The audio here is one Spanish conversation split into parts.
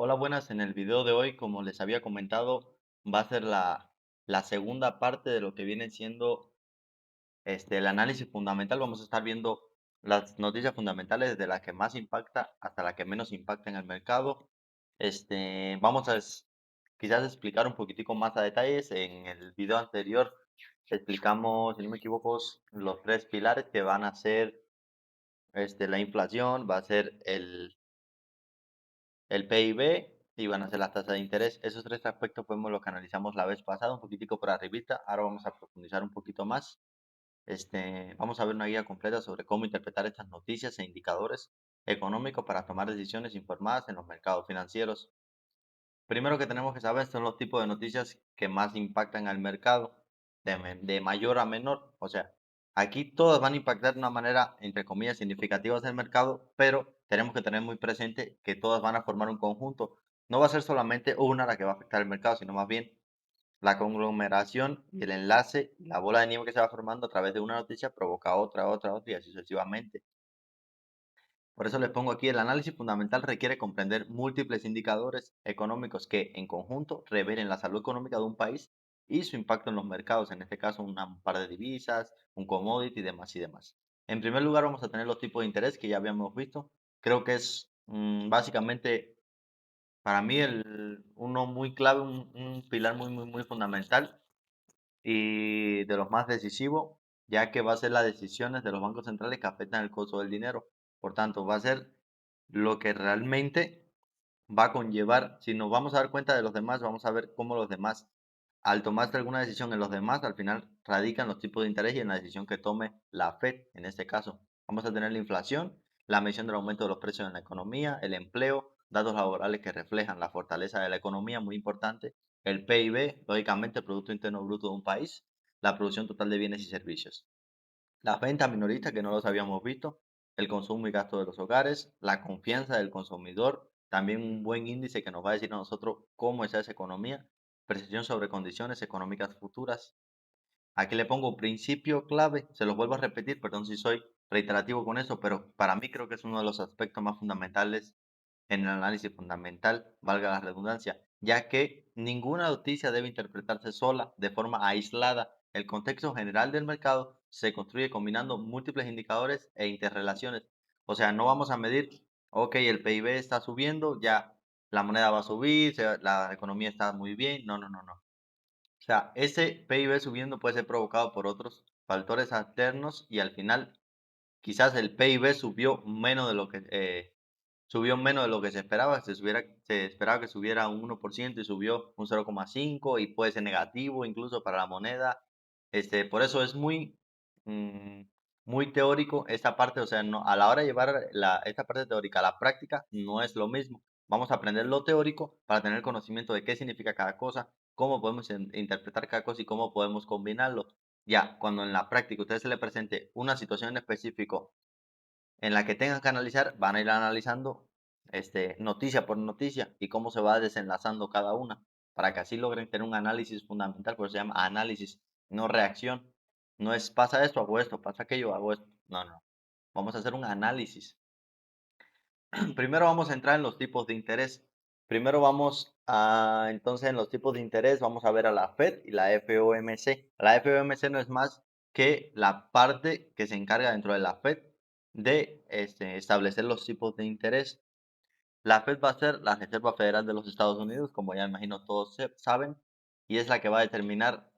Hola, buenas. En el video de hoy, como les había comentado, va a ser la segunda parte de lo que viene siendo el análisis fundamental. Vamos a estar viendo las noticias fundamentales desde la que más impacta hasta la que menos impacta en el mercado. Vamos a quizás explicar un poquitico más a detalles. En el video anterior explicamos, si no me equivoco, los tres pilares que van a ser la inflación, va a ser el PIB y van a ser las tasas de interés. Esos tres aspectos fuimos lo que analizamos la vez pasada, un poquitico por arribita. Ahora vamos a profundizar un poquito más. Vamos a ver una guía completa sobre cómo interpretar estas noticias e indicadores económicos para tomar decisiones informadas en los mercados financieros. Primero que tenemos que saber son los tipos de noticias que más impactan al mercado, de mayor a menor. O sea, aquí todas van a impactar de una manera, entre comillas, significativa en el mercado, pero tenemos que tener muy presente que todas van a formar un conjunto. No va a ser solamente una la que va a afectar el mercado, sino más bien la conglomeración y el enlace, la bola de nieve que se va formando a través de una noticia provoca otra y así sucesivamente. Por eso les pongo aquí, el análisis fundamental requiere comprender múltiples indicadores económicos que en conjunto revelen la salud económica de un país y su impacto en los mercados, en este caso un par de divisas, un commodity y demás y demás. En primer lugar vamos a tener los tipos de interés que ya habíamos visto. Creo que es básicamente para mí uno muy clave, un pilar muy fundamental y de los más decisivos, ya que va a ser las decisiones de los bancos centrales que afectan el costo del dinero. Por tanto, va a ser lo que realmente va a conllevar, si nos vamos a dar cuenta de los demás, vamos a ver cómo los demás, al tomarse alguna decisión en los demás, al final radican los tipos de interés y en la decisión que tome la Fed, en este caso. Vamos a tener la inflación, la medición del aumento de los precios en la economía, el empleo, datos laborales que reflejan la fortaleza de la economía, muy importante, el PIB, lógicamente, el Producto Interno Bruto de un país, la producción total de bienes y servicios. Las ventas minoristas que no los habíamos visto, el consumo y gasto de los hogares, la confianza del consumidor, también un buen índice que nos va a decir a nosotros cómo está esa economía, precisión sobre condiciones económicas futuras. Aquí le pongo principio clave, se los vuelvo a repetir, perdón si soy reiterativo con eso, pero para mí creo que es uno de los aspectos más fundamentales en el análisis fundamental, valga la redundancia, ya que ninguna noticia debe interpretarse sola, de forma aislada. El contexto general del mercado se construye combinando múltiples indicadores e interrelaciones. O sea, no vamos a medir, ok, el PIB está subiendo, ya la moneda va a subir, la economía está muy bien. No, no, no, no. O sea, ese PIB subiendo puede ser provocado por otros factores alternos y al final quizás el PIB subió menos de lo que se esperaba. Se esperaba que subiera un 1% y subió un 0,5 y puede ser negativo incluso para la moneda. Por eso es mm, muy teórico esta parte. O sea, no, a la hora de llevar esta parte teórica a la práctica no es lo mismo. Vamos a aprender lo teórico para tener conocimiento de qué significa cada cosa, cómo podemos interpretar cada cosa y cómo podemos combinarlo. Ya, cuando en la práctica a usted se le presente una situación en específico en la que tengan que analizar, van a ir analizando noticia por noticia y cómo se va desenlazando cada una, para que así logren tener un análisis fundamental, por eso se llama análisis, no reacción. No es pasa esto, hago esto, pasa aquello, hago esto. No, no. Vamos a hacer un análisis. Primero vamos a entrar en los tipos de interés. Primero entonces en los tipos de interés, vamos a ver a la Fed y la FOMC. La FOMC no es más que la parte que se encarga dentro de la Fed de establecer los tipos de interés. La Fed va a ser la Reserva Federal de los Estados Unidos, como ya imagino todos saben, y es la que va a determinar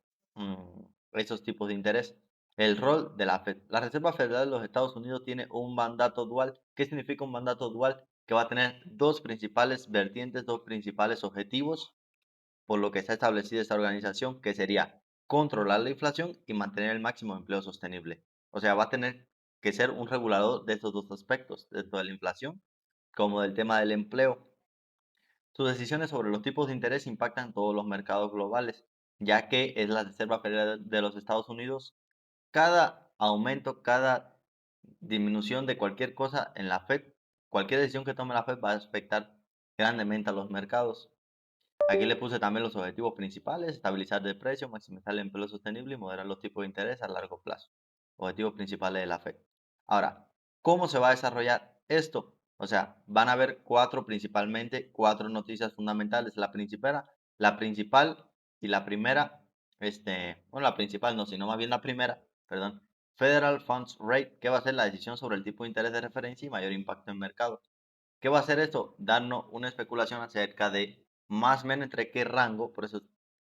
esos tipos de interés. El rol de la Fed. La Reserva Federal de los Estados Unidos tiene un mandato dual. ¿Qué significa un mandato dual? Que va a tener dos principales vertientes, dos principales objetivos, por lo que está establecida esta organización, que sería controlar la inflación y mantener el máximo empleo sostenible. O sea, va a tener que ser un regulador de estos dos aspectos, tanto de la inflación como del tema del empleo. Sus decisiones sobre los tipos de interés impactan todos los mercados globales, ya que es la Reserva Federal de los Estados Unidos. Cada aumento, cada disminución de cualquier cosa en la Fed, cualquier decisión que tome la Fed va a afectar grandemente a los mercados. Aquí le puse también los objetivos principales: estabilizar el precio, maximizar el empleo sostenible y moderar los tipos de interés a largo plazo. Objetivos principales de la Fed. Ahora, ¿cómo se va a desarrollar esto? O sea, van a haber cuatro principalmente, cuatro noticias fundamentales. La principal y la primera, bueno, la principal no, sino más bien la primera, perdón, Federal Funds Rate, que va a ser la decisión sobre el tipo de interés de referencia y mayor impacto en mercado. ¿Qué va a hacer esto? Darnos una especulación acerca de más o menos entre qué rango, por eso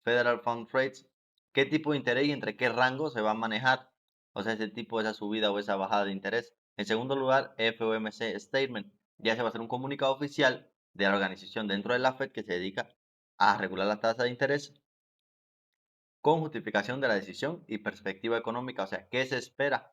Federal Fund Rates, qué tipo de interés y entre qué rango se va a manejar. O sea, ese tipo, esa subida o esa bajada de interés. En segundo lugar, FOMC Statement. Ya se va a hacer un comunicado oficial de la organización dentro de la Fed que se dedica a regular la tasa de interés con justificación de la decisión y perspectiva económica. O sea, ¿qué se espera?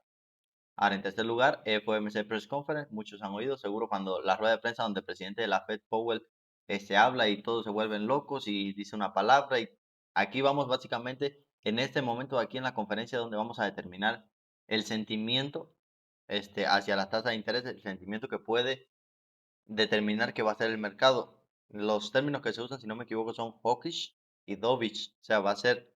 Ahora, en tercer lugar, FOMC Press Conference, muchos han oído, seguro cuando la rueda de prensa donde el presidente de la Fed, Powell, se habla y todos se vuelven locos y dice una palabra. Y aquí vamos básicamente, en este momento, aquí en la conferencia, donde vamos a determinar el sentimiento hacia la tasa de interés, el sentimiento que puede determinar qué va a ser el mercado. Los términos que se usan, si no me equivoco, son hawkish y dovish. O sea, va a ser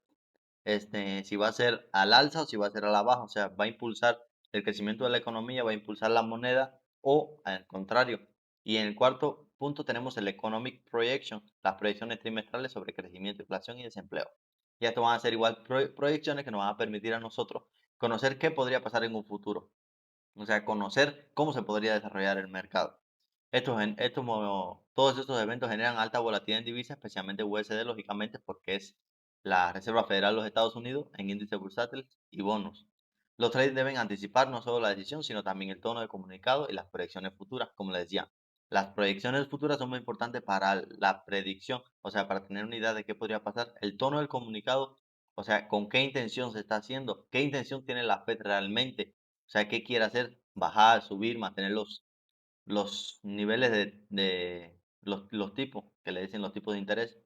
si va a ser al alza o si va a ser a la baja, o sea, va a impulsar el crecimiento de la economía, va a impulsar la moneda o al contrario. Y en el cuarto punto tenemos el Economic Projection, las proyecciones trimestrales sobre crecimiento, inflación y desempleo. Y esto van a ser igual proyecciones que nos van a permitir a nosotros conocer qué podría pasar en un futuro, o sea, conocer cómo se podría desarrollar el mercado. Todos estos eventos generan alta volatilidad en divisas, especialmente USD, lógicamente, porque es la Reserva Federal de los Estados Unidos en índices bursátiles y bonos. Los traders deben anticipar no solo la decisión, sino también el tono de comunicado y las proyecciones futuras, como les decía. Las proyecciones futuras son muy importantes para la predicción, o sea, para tener una idea de qué podría pasar. El tono del comunicado, o sea, con qué intención se está haciendo, qué intención tiene la Fed realmente, o sea, ¿qué quiere hacer? Bajar, subir, mantener los niveles de los tipos, que le dicen los tipos de interés.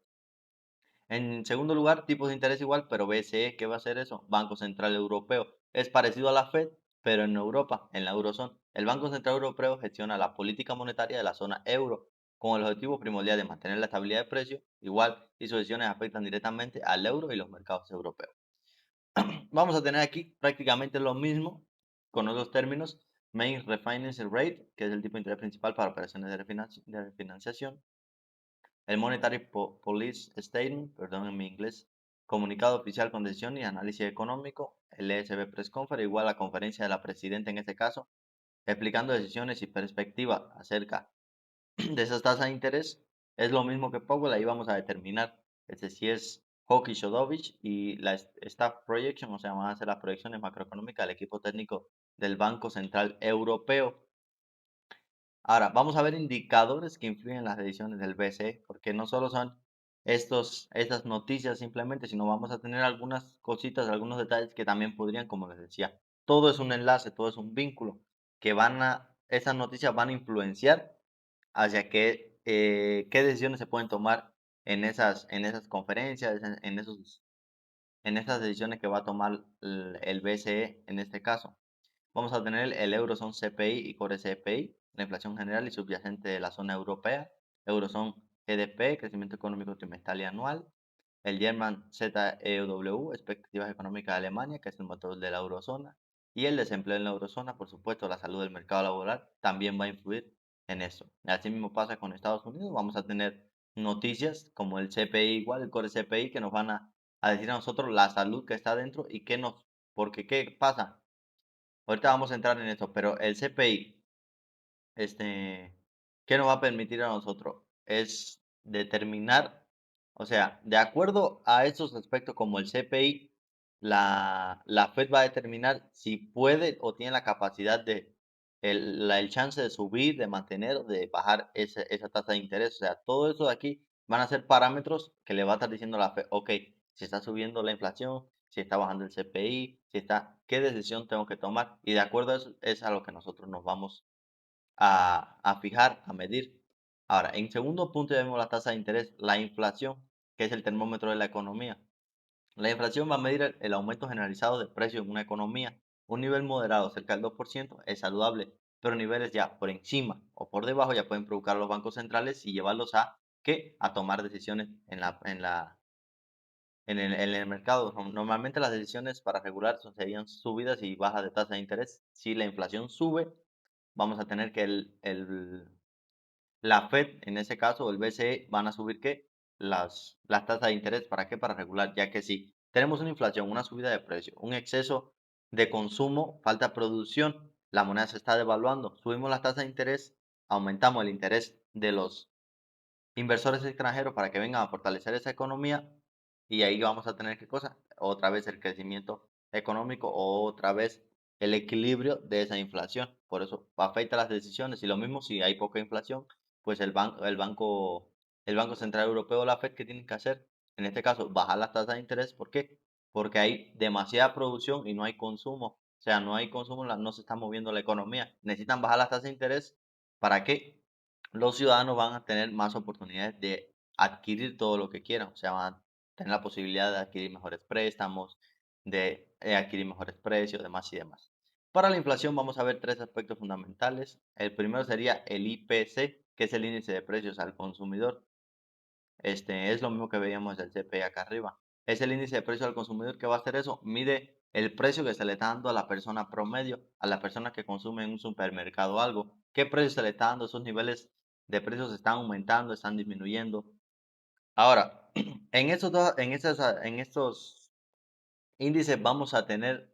En segundo lugar, tipos de interés igual, pero BCE, ¿qué va a hacer eso? Banco Central Europeo. Es parecido a la Fed, pero en Europa, en la eurozona. El Banco Central Europeo gestiona la política monetaria de la zona euro, con el objetivo primordial de mantener la estabilidad de precios, igual, y sus decisiones afectan directamente al euro y los mercados europeos. Vamos a tener aquí prácticamente lo mismo con otros términos. Main Refinance Rate, que es el tipo de interés principal para operaciones de refinanciación. El Monetary Policy Statement, perdón en mi inglés. Comunicado oficial con decisión y análisis económico. El ESB Press Conference, igual a la conferencia de la presidenta en este caso, explicando decisiones y perspectiva acerca de esas tasas de interés. Es lo mismo que Powell, ahí vamos a determinar si es hawkish o dovish y la staff projection, o sea, van a ser las proyecciones macroeconómicas del equipo técnico del Banco Central Europeo. Ahora, vamos a ver indicadores que influyen en las decisiones del BCE, porque no solo son estas noticias simplemente, sino vamos a tener algunas cositas, algunos detalles que también podrían, como les decía, todo es un enlace, todo es un vínculo, esas noticias van a influenciar hacia qué decisiones se pueden tomar en esas conferencias, en esas decisiones que va a tomar el BCE en este caso. Vamos a tener el Eurozone CPI y Core CPI, la inflación general y subyacente de la zona europea, Eurozone GDP, crecimiento económico trimestral y anual, el German ZEW, expectativas económicas de Alemania, que es el motor de la eurozona, y el desempleo en la eurozona, por supuesto, la salud del mercado laboral también va a influir en eso. Así mismo pasa con Estados Unidos, vamos a tener noticias como el CPI igual, el Core CPI, que nos van a decir a nosotros la salud que está dentro y porque ¿qué pasa? Ahorita vamos a entrar en esto, pero el CPI, ¿qué nos va a permitir a nosotros? Es determinar, o sea, de acuerdo a estos aspectos como el CPI, la Fed va a determinar si puede o tiene la capacidad el chance de subir, de mantener o de bajar esa tasa de interés. O sea, todo eso de aquí van a ser parámetros que le va a estar diciendo la Fed, ok, si está subiendo la inflación, si está bajando el CPI, qué decisión tengo que tomar. Y de acuerdo a eso es a lo que nosotros nos vamos a fijar, a medir. Ahora, en segundo punto ya vemos la tasa de interés, la inflación, que es el termómetro de la economía. La inflación va a medir el aumento generalizado de precios en una economía. Un nivel moderado cerca del 2% es saludable, pero niveles ya por encima o por debajo ya pueden provocar a los bancos centrales y llevarlos a tomar decisiones en el mercado. Normalmente las decisiones para regular serían subidas y bajas de tasa de interés. Si la inflación sube, vamos a tener que La Fed, en ese caso, o el BCE, van a subir ¿qué? Las tasas de interés. ¿Para qué? Para regular, ya que si tenemos una inflación, una subida de precios, un exceso de consumo, falta de producción, la moneda se está devaluando, subimos las tasas de interés, aumentamos el interés de los inversores extranjeros para que vengan a fortalecer esa economía y ahí vamos a tener qué cosa, otra vez el crecimiento económico, otra vez el equilibrio de esa inflación. Por eso afecta las decisiones y lo mismo si hay poca inflación, pues el Banco Central Europeo, la Fed, ¿qué tienen que hacer? En este caso, bajar las tasas de interés. ¿Por qué? Porque hay demasiada producción y no hay consumo. O sea, no hay consumo, no se está moviendo la economía. Necesitan bajar las tasas de interés. ¿Para qué? Los ciudadanos van a tener más oportunidades de adquirir todo lo que quieran, o sea, van a tener la posibilidad de adquirir mejores préstamos, de adquirir mejores precios, demás y demás. Para la inflación vamos a ver tres aspectos fundamentales. El primero sería el IPC, que es el índice de precios al consumidor. Es lo mismo que veíamos del CPI acá arriba. Es el índice de precio al consumidor que va a hacer eso. Mide el precio que se le está dando a la persona promedio, a la persona que consume en un supermercado algo. ¿Qué precio se le está dando? Esos niveles de precios están aumentando, están disminuyendo. Ahora, en estos índices vamos a tener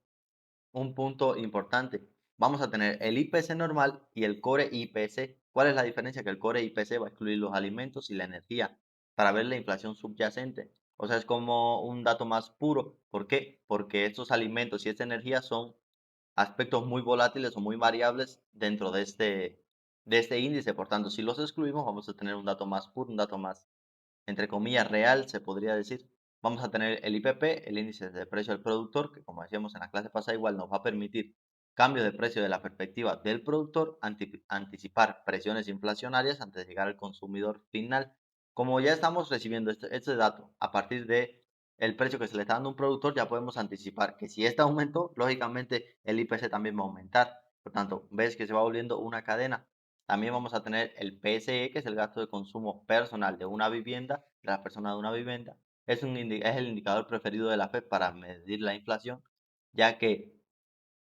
un punto importante. Vamos a tener el IPC normal y el core IPC. ¿Cuál es la diferencia? Que el core IPC va a excluir los alimentos y la energía para ver la inflación subyacente. O sea, es como un dato más puro. ¿Por qué? Porque estos alimentos y esta energía son aspectos muy volátiles o muy variables dentro de este índice. Por tanto, si los excluimos, vamos a tener un dato más puro, un dato más entre comillas, real, se podría decir. Vamos a tener el IPP, el índice de precio del productor, que como decíamos en la clase pasada, igual nos va a permitir cambio de precio de la perspectiva del productor, anticipar presiones inflacionarias antes de llegar al consumidor final. Como ya estamos recibiendo este dato a partir de el precio que se le está dando a un productor, ya podemos anticipar que si este aumentó, lógicamente el IPC también va a aumentar. Por tanto, ves que se va volviendo una cadena. También vamos a tener el PSE, que es el gasto de consumo personal de una vivienda, de la persona de una vivienda. Es el indicador preferido de la FED para medir la inflación, ya que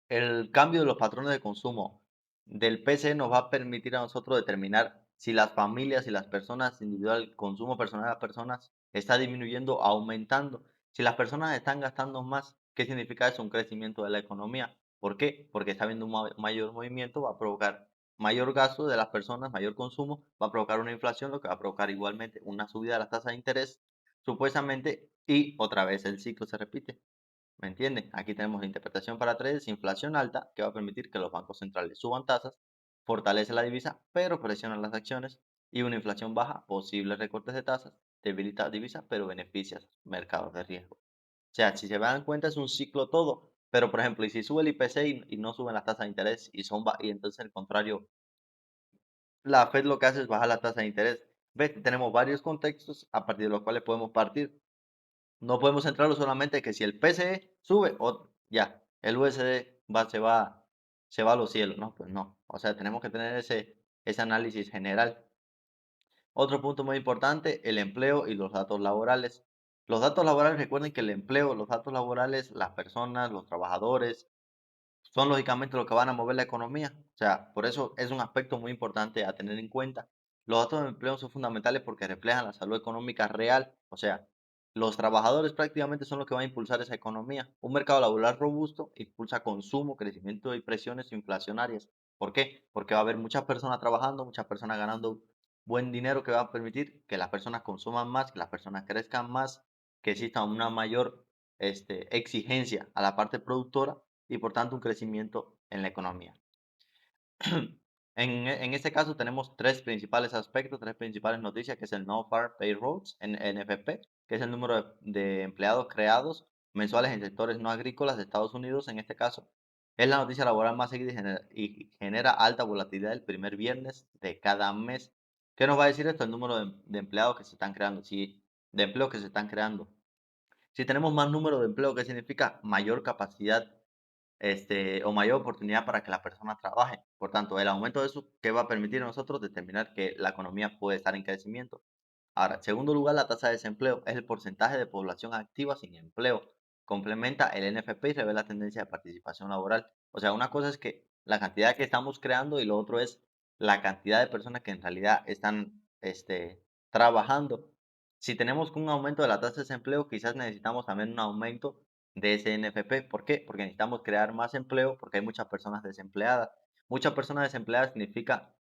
el cambio de los patrones de consumo del PCE nos va a permitir a nosotros determinar si las familias y las personas individual, el consumo personal de las personas está disminuyendo o aumentando. Si las personas están gastando más, ¿qué significa eso? Un crecimiento de la economía. ¿Por qué? Porque está habiendo un mayor movimiento, va a provocar mayor gasto de las personas, mayor consumo, va a provocar una inflación, lo que va a provocar igualmente una subida de las tasas de interés, supuestamente, y otra vez el ciclo se repite. ¿Me entienden? Aquí tenemos la interpretación para traders, inflación alta, que va a permitir que los bancos centrales suban tasas, fortalece la divisa, pero presiona las acciones, y una inflación baja, posibles recortes de tasas, debilita divisa, pero beneficia mercados de riesgo. O sea, si se dan cuenta es un ciclo todo, pero por ejemplo, y si sube el IPC y no suben las tasas de interés y entonces al contrario, la Fed lo que hace es bajar la tasa de interés. ¿Ves? Tenemos varios contextos a partir de los cuales podemos partir. No podemos centrarlo solamente que si el PCE sube, o ya, el USD se va a los cielos, ¿no? Pues no. O sea, tenemos que tener ese análisis general. Otro punto muy importante, el empleo y los datos laborales. Los datos laborales, recuerden que el empleo, los datos laborales, las personas, los trabajadores, son lógicamente los que van a mover la economía. O sea, por eso es un aspecto muy importante a tener en cuenta. Los datos de empleo son fundamentales porque reflejan la salud económica real. O sea, los trabajadores prácticamente son los que van a impulsar esa economía. Un mercado laboral robusto impulsa consumo, crecimiento y presiones inflacionarias. ¿Por qué? Porque va a haber muchas personas trabajando, muchas personas ganando buen dinero que va a permitir que las personas consuman más, que las personas crezcan más, que exista una mayor exigencia a la parte productora y por tanto un crecimiento en la economía. En este caso tenemos tres principales aspectos, tres principales noticias, que es el Non-Farm Payrolls, NFP, que es el número de empleados creados mensuales en sectores no agrícolas de Estados Unidos. En este caso, es la noticia laboral más seguida y genera alta volatilidad el primer viernes de cada mes. ¿Qué nos va a decir esto? El número de empleados que se están creando, de empleos que se están creando. Si tenemos más número de empleo, ¿qué significa? Mayor capacidad o mayor oportunidad para que la persona trabaje. Por tanto, el aumento de eso, ¿qué va a permitir a nosotros determinar que la economía puede estar en crecimiento? Ahora, en segundo lugar, la tasa de desempleo es el porcentaje de población activa sin empleo. Complementa el NFP y revela tendencia de participación laboral. O sea, una cosa es que la cantidad que estamos creando y lo otro es la cantidad de personas que en realidad están, trabajando. Si tenemos un aumento de la tasa de desempleo, quizás necesitamos también un aumento de ese NFP. ¿Por qué? Porque necesitamos crear más empleo, porque hay muchas personas desempleadas. Muchas personas desempleadas significa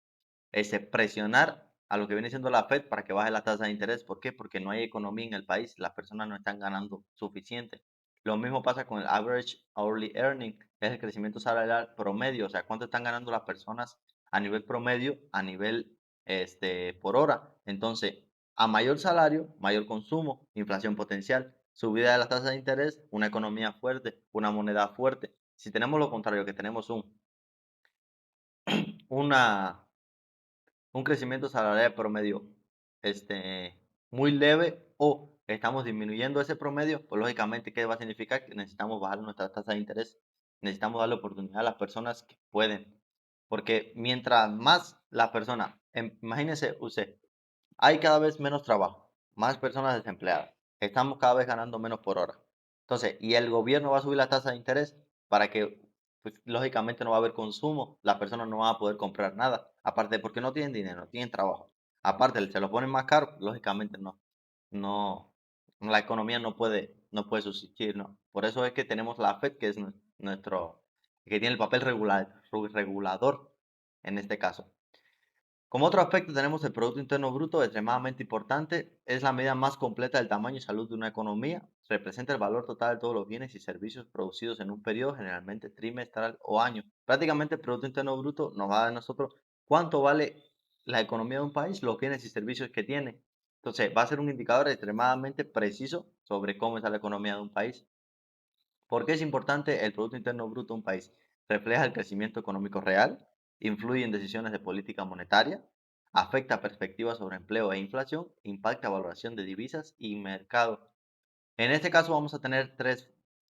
presionar a lo que viene siendo la Fed para que baje la tasa de interés. ¿Por qué? Porque no hay economía en el país, las personas no están ganando suficiente. Lo mismo pasa con el average hourly earning, que es el crecimiento salarial promedio, o sea, cuánto están ganando las personas a nivel promedio, a nivel por hora. Entonces, a mayor salario, mayor consumo, inflación potencial, subida de las tasas de interés, una economía fuerte, una moneda fuerte. Si tenemos lo contrario, que tenemos una, un crecimiento salarial promedio muy leve o estamos disminuyendo ese promedio, pues lógicamente, ¿qué va a significar? Que necesitamos bajar nuestra tasa de interés, necesitamos darle oportunidad a las personas que pueden, porque mientras más las personas, imagínese usted, hay cada vez menos trabajo, más personas desempleadas. Estamos cada vez ganando menos por hora. Entonces, y el gobierno va a subir la tasa de interés para que, pues, lógicamente no va a haber consumo, las personas no van a poder comprar nada. Aparte, porque no tienen dinero, no tienen trabajo. Aparte, se lo ponen más caro, lógicamente no, la economía no puede subsistir, ¿no? Por eso es que tenemos la Fed, que es nuestro, que tiene el papel regulador en este caso. Como otro aspecto tenemos el Producto Interno Bruto, extremadamente importante. Es la medida más completa del tamaño y salud de una economía. Representa el valor total de todos los bienes y servicios producidos en un periodo, generalmente trimestral o año. Prácticamente el Producto Interno Bruto nos va a dar a nosotros cuánto vale la economía de un país, los bienes y servicios que tiene. Entonces, va a ser un indicador extremadamente preciso sobre cómo está la economía de un país. ¿Por qué es importante el Producto Interno Bruto de un país? Refleja el crecimiento económico real, influye en decisiones de política monetaria, afecta perspectivas sobre empleo e inflación, impacta valoración de divisas y mercado. En este caso vamos a tener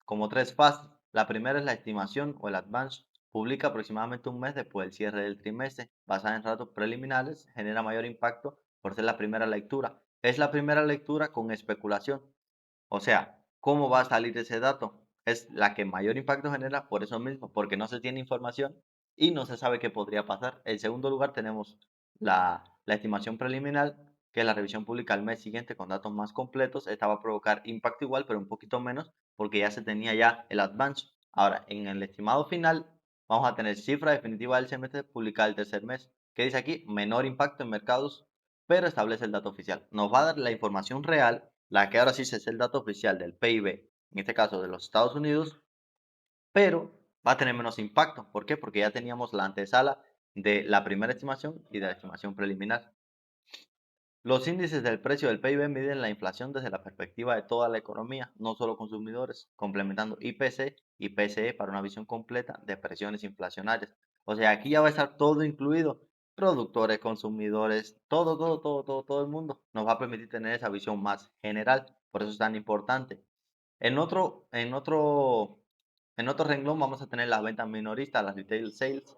como tres fases. La primera es la estimación o el advance. Publica aproximadamente un mes después del cierre del trimestre, basada en datos preliminares, genera mayor impacto por ser la primera lectura. Es la primera lectura con especulación. O sea, ¿cómo va a salir ese dato? Es la que mayor impacto genera por eso mismo, porque no se tiene información y no se sabe qué podría pasar. En segundo lugar, tenemos la estimación preliminar, que es la revisión pública al mes siguiente con datos más completos. Esta va a provocar impacto igual, pero un poquito menos, porque ya se tenía ya el advance. Ahora, en el estimado final, vamos a tener cifra definitiva del semestre publicada el tercer mes. ¿Qué dice aquí? Menor impacto en mercados, pero establece el dato oficial. Nos va a dar la información real, la que ahora sí es el dato oficial del PIB, en este caso de los Estados Unidos, pero va a tener menos impacto. ¿Por qué? Porque ya teníamos la antesala de la primera estimación y de la estimación preliminar. Los índices del precio del PIB miden la inflación desde la perspectiva de toda la economía, no solo consumidores, complementando IPC y PCE para una visión completa de presiones inflacionarias. O sea, aquí ya va a estar todo incluido, productores, consumidores, todo el mundo. Nos va a permitir tener esa visión más general, por eso es tan importante. En otro, en otro, en otro renglón vamos a tener las ventas minoristas, las retail sales,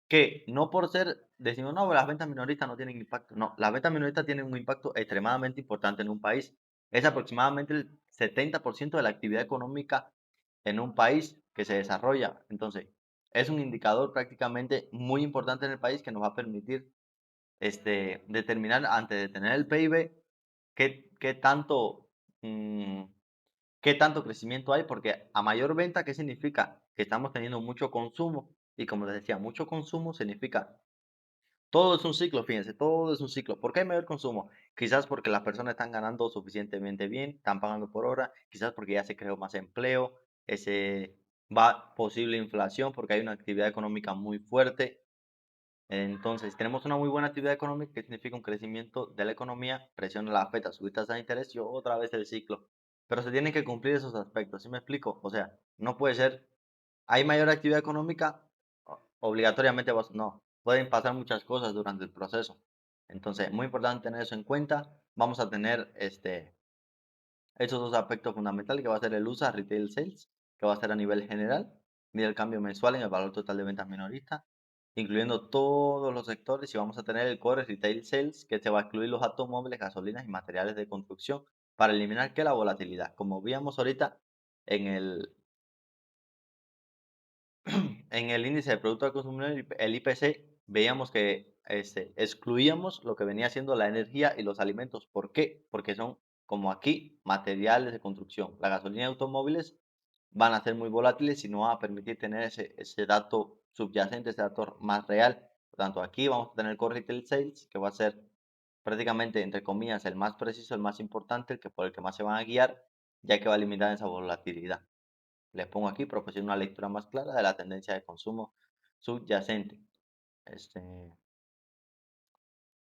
que no por ser, decimos, no, las ventas minoristas no tienen impacto. No, las ventas minoristas tienen un impacto extremadamente importante en un país. Es aproximadamente el 70% de la actividad económica en un país que se desarrolla. Entonces, es un indicador prácticamente muy importante en el país que nos va a permitir determinar antes de tener el PIB qué tanto, mm, qué tanto crecimiento hay, porque a mayor venta, ¿qué significa? Que estamos teniendo mucho consumo. Y como les decía, mucho consumo significa todo es un ciclo, fíjense, todo es un ciclo. ¿Por qué hay mayor consumo? Quizás porque las personas están ganando suficientemente bien, están pagando por hora, quizás porque ya se creó más empleo, va posible inflación porque hay una actividad económica muy fuerte. Entonces, tenemos una muy buena actividad económica que significa un crecimiento de la economía, presiona la feta, subir tasa de interés y otra vez el ciclo. Pero se tienen que cumplir esos aspectos, ¿sí me explico? O sea, no puede ser ¿hay mayor actividad económica? Obligatoriamente no. Pueden pasar muchas cosas durante el proceso. Entonces, muy importante tener eso en cuenta. Vamos a tener esos dos aspectos fundamentales que va a ser el USA Retail Sales, que va a ser a nivel general, mide el cambio mensual en el valor total de ventas minoristas, incluyendo todos los sectores, y vamos a tener el Core Retail Sales, que se va a incluir los automóviles, gasolinas y materiales de construcción, para eliminar que la volatilidad. Como veíamos ahorita en el índice de producto al consumidor, el IPC, veíamos que excluíamos lo que venía siendo la energía y los alimentos. ¿Por qué? Porque son, como aquí, materiales de construcción. La gasolina y automóviles van a ser muy volátiles y no van a permitir tener ese dato subyacente, ese dato más real. Por tanto, aquí vamos a tener el core retail sales, que va a ser prácticamente, entre comillas, el más preciso, el más importante, el que por el que más se van a guiar, ya que va a limitar esa volatilidad. Les pongo aquí, proporciona una lectura más clara de la tendencia de consumo subyacente. Este,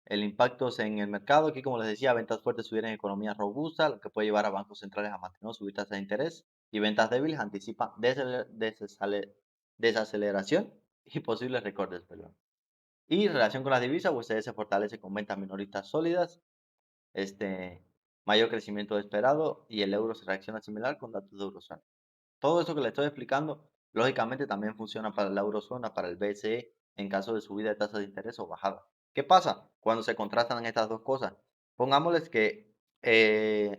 el impacto en el mercado, aquí como les decía, ventas fuertes sugieren economías robustas, lo que puede llevar a bancos centrales a mantener o subir tasas de interés, y ventas débiles anticipan desaceleración y posibles recortes, perdón. Y en relación con las divisas, USD se fortalece con ventas minoristas sólidas, este, mayor crecimiento esperado, y el euro se reacciona similar con datos de eurozona. Todo eso que le estoy explicando, lógicamente también funciona para la eurozona, para el BCE, en caso de subida de tasas de interés o bajada. ¿Qué pasa cuando se contrastan estas dos cosas? Pongámosles que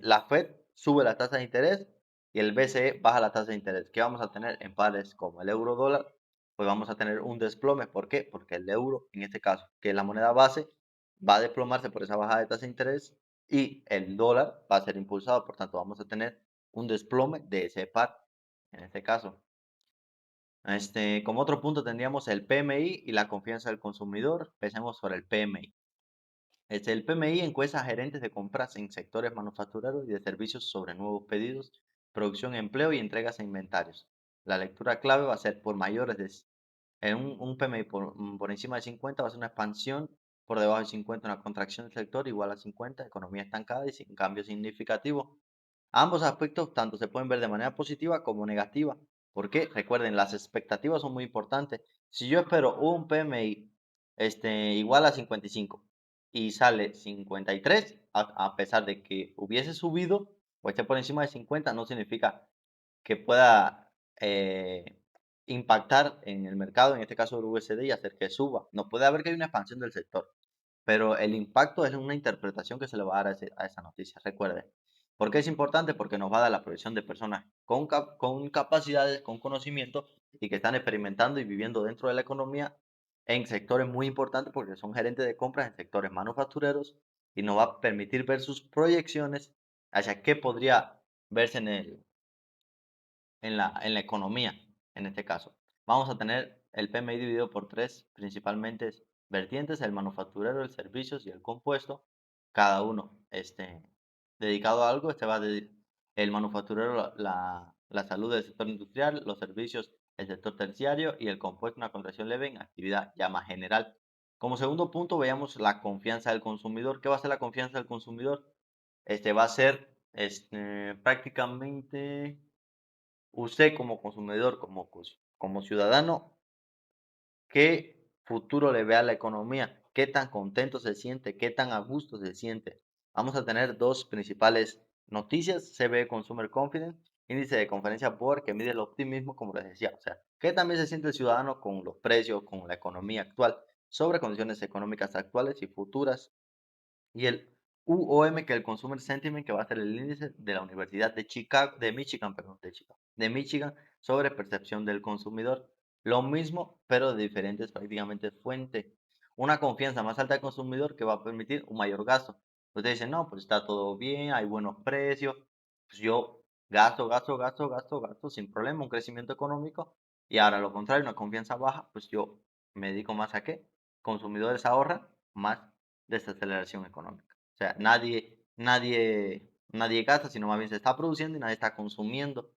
la Fed sube la tasa de interés y el BCE baja la tasa de interés. ¿Qué vamos a tener en pares como el euro dólar? Pues vamos a tener un desplome. ¿Por qué? Porque el euro, en este caso, que es la moneda base, va a desplomarse por esa bajada de tasa de interés y el dólar va a ser impulsado. Por tanto, vamos a tener un desplome de ese par en este caso. Como otro punto tendríamos el PMI y la confianza del consumidor. Empecemos por el PMI. El PMI encuesta a gerentes de compras en sectores manufactureros y de servicios sobre nuevos pedidos, producción, empleo y entregas e inventarios. La lectura clave va a ser por mayores de en un PMI por encima de 50 va a ser una expansión, por debajo de 50 una contracción del sector, igual a 50 economía estancada y sin cambio significativo. Ambos aspectos tanto se pueden ver de manera positiva como negativa. ¿Por qué? Recuerden, las expectativas son muy importantes. Si yo espero un PMI igual a 55 y sale 53, a pesar de que hubiese subido o esté por encima de 50, no significa que pueda impactar en el mercado, en este caso el USD, y hacer que suba. No puede haber que haya una expansión del sector, pero el impacto es una interpretación que se le va a dar a esa noticia. Recuerde, ¿por qué es importante? Porque nos va a dar la proyección de personas con capacidades, con conocimiento y que están experimentando y viviendo dentro de la economía en sectores muy importantes porque son gerentes de compras en sectores manufactureros y nos va a permitir ver sus proyecciones hacia qué podría verse en la economía, en este caso. Vamos a tener el PMI dividido por tres principalmente vertientes, el manufacturero, el servicios y el compuesto, cada uno dedicado a algo. El manufacturero, la salud del sector industrial, los servicios, el sector terciario y el compuesto, una contracción leve en actividad ya más general. Como segundo punto, veamos la confianza del consumidor. ¿Qué va a ser la confianza del consumidor? Va a ser prácticamente usted como consumidor, como ciudadano, ¿qué futuro le ve a la economía? ¿Qué tan contento se siente? ¿Qué tan a gusto se siente? Vamos a tener dos principales noticias: CBE Consumer Confidence, índice de conferencia Board que mide el optimismo, como les decía. O sea, ¿qué también se siente el ciudadano con los precios, con la economía actual, sobre condiciones económicas actuales y futuras? Y el UOM, que es el Consumer Sentiment, que va a ser el índice de la Universidad de Chicago, de Michigan, perdón, de Michigan, sobre percepción del consumidor. Lo mismo, pero de diferentes prácticamente fuentes. Una confianza más alta del consumidor que va a permitir un mayor gasto. Ustedes dicen, no, pues está todo bien, hay buenos precios, pues yo gasto sin problema, un crecimiento económico. Y ahora lo contrario, una confianza baja, pues yo me dedico más a qué. Consumidores ahorran más desaceleración económica. O sea, nadie gasta, sino más bien se está produciendo y nadie está consumiendo.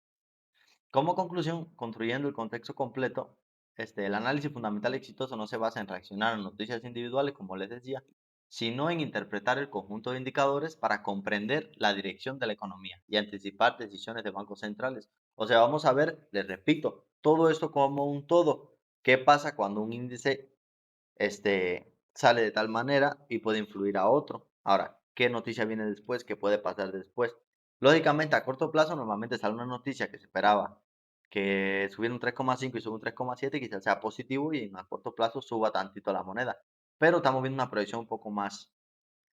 Como conclusión, construyendo el contexto completo, el análisis fundamental exitoso no se basa en reaccionar a noticias individuales, como les decía, sino en interpretar el conjunto de indicadores para comprender la dirección de la economía y anticipar decisiones de bancos centrales. O sea, vamos a ver, les repito, todo esto como un todo. ¿Qué pasa cuando un índice sale de tal manera y puede influir a otro? Ahora, ¿qué noticia viene después? ¿Qué puede pasar después? Lógicamente, a corto plazo, normalmente sale una noticia que se esperaba que subiera un 3,5 y sube un 3,7, quizás sea positivo y en a corto plazo suba tantito la moneda. Pero estamos viendo una proyección un poco más.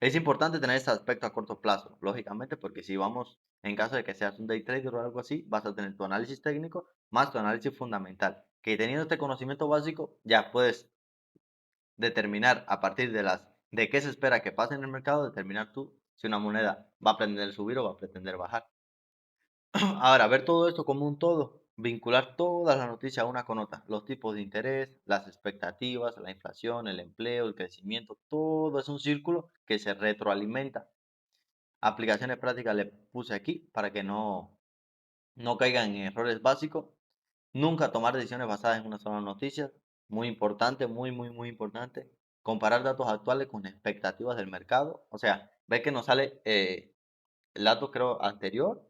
Es importante tener este aspecto a corto plazo, lógicamente, porque si vamos, en caso de que seas un day trader o algo así, vas a tener tu análisis técnico más tu análisis fundamental. Que teniendo este conocimiento básico, ya puedes determinar a partir de qué se espera que pase en el mercado, determinar tú si una moneda va a pretender subir o va a pretender bajar. Ahora, ver todo esto como un todo, vincular todas las noticias una con otra, los tipos de interés, las expectativas, la inflación, el empleo, el crecimiento, todo es un círculo que se retroalimenta. Aplicaciones prácticas le puse aquí para que no caigan en errores básicos. Nunca tomar decisiones basadas en una sola noticia. Muy importante, muy, muy, muy importante. Comparar datos actuales con expectativas del mercado. O sea, ve que nos sale el dato, creo, anterior,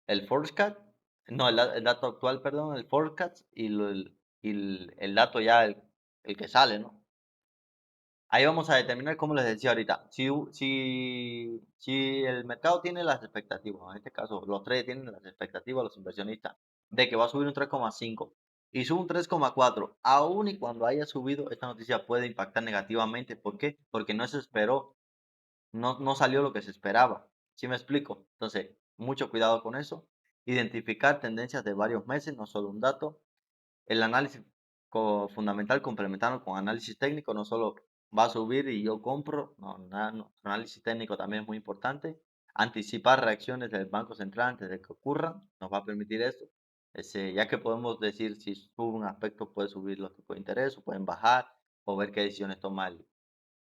el forecast. No, el dato actual, perdón, el forecast y el dato ya, el que sale, ¿no? Ahí vamos a determinar, como les decía ahorita, si el mercado tiene las expectativas, en este caso los traders tienen las expectativas, los inversionistas, de que va a subir un 3,5 y sube un 3,4, aún y cuando haya subido, esta noticia puede impactar negativamente. ¿Por qué? Porque no se esperó, no salió lo que se esperaba. ¿Sí me explico? Entonces, mucho cuidado con eso. Identificar tendencias de varios meses, no solo un dato. El análisis fundamental complementarlo con análisis técnico, no solo va a subir y yo compro, no, nada, no. Análisis técnico también es muy importante. Anticipar reacciones del Banco Central antes de que ocurran, nos va a permitir esto. Ya que podemos decir si sube un aspecto, puede subir los tipos de interés o pueden bajar, o ver qué decisiones toma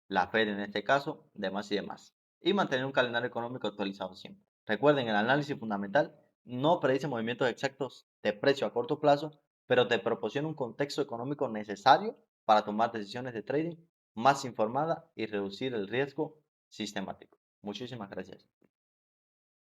la Fed en este caso, demás y demás. Y mantener un calendario económico actualizado siempre. Recuerden, el análisis fundamental no predice movimientos exactos de precio a corto plazo, pero te proporciona un contexto económico necesario para tomar decisiones de trading más informada y reducir el riesgo sistemático. Muchísimas gracias.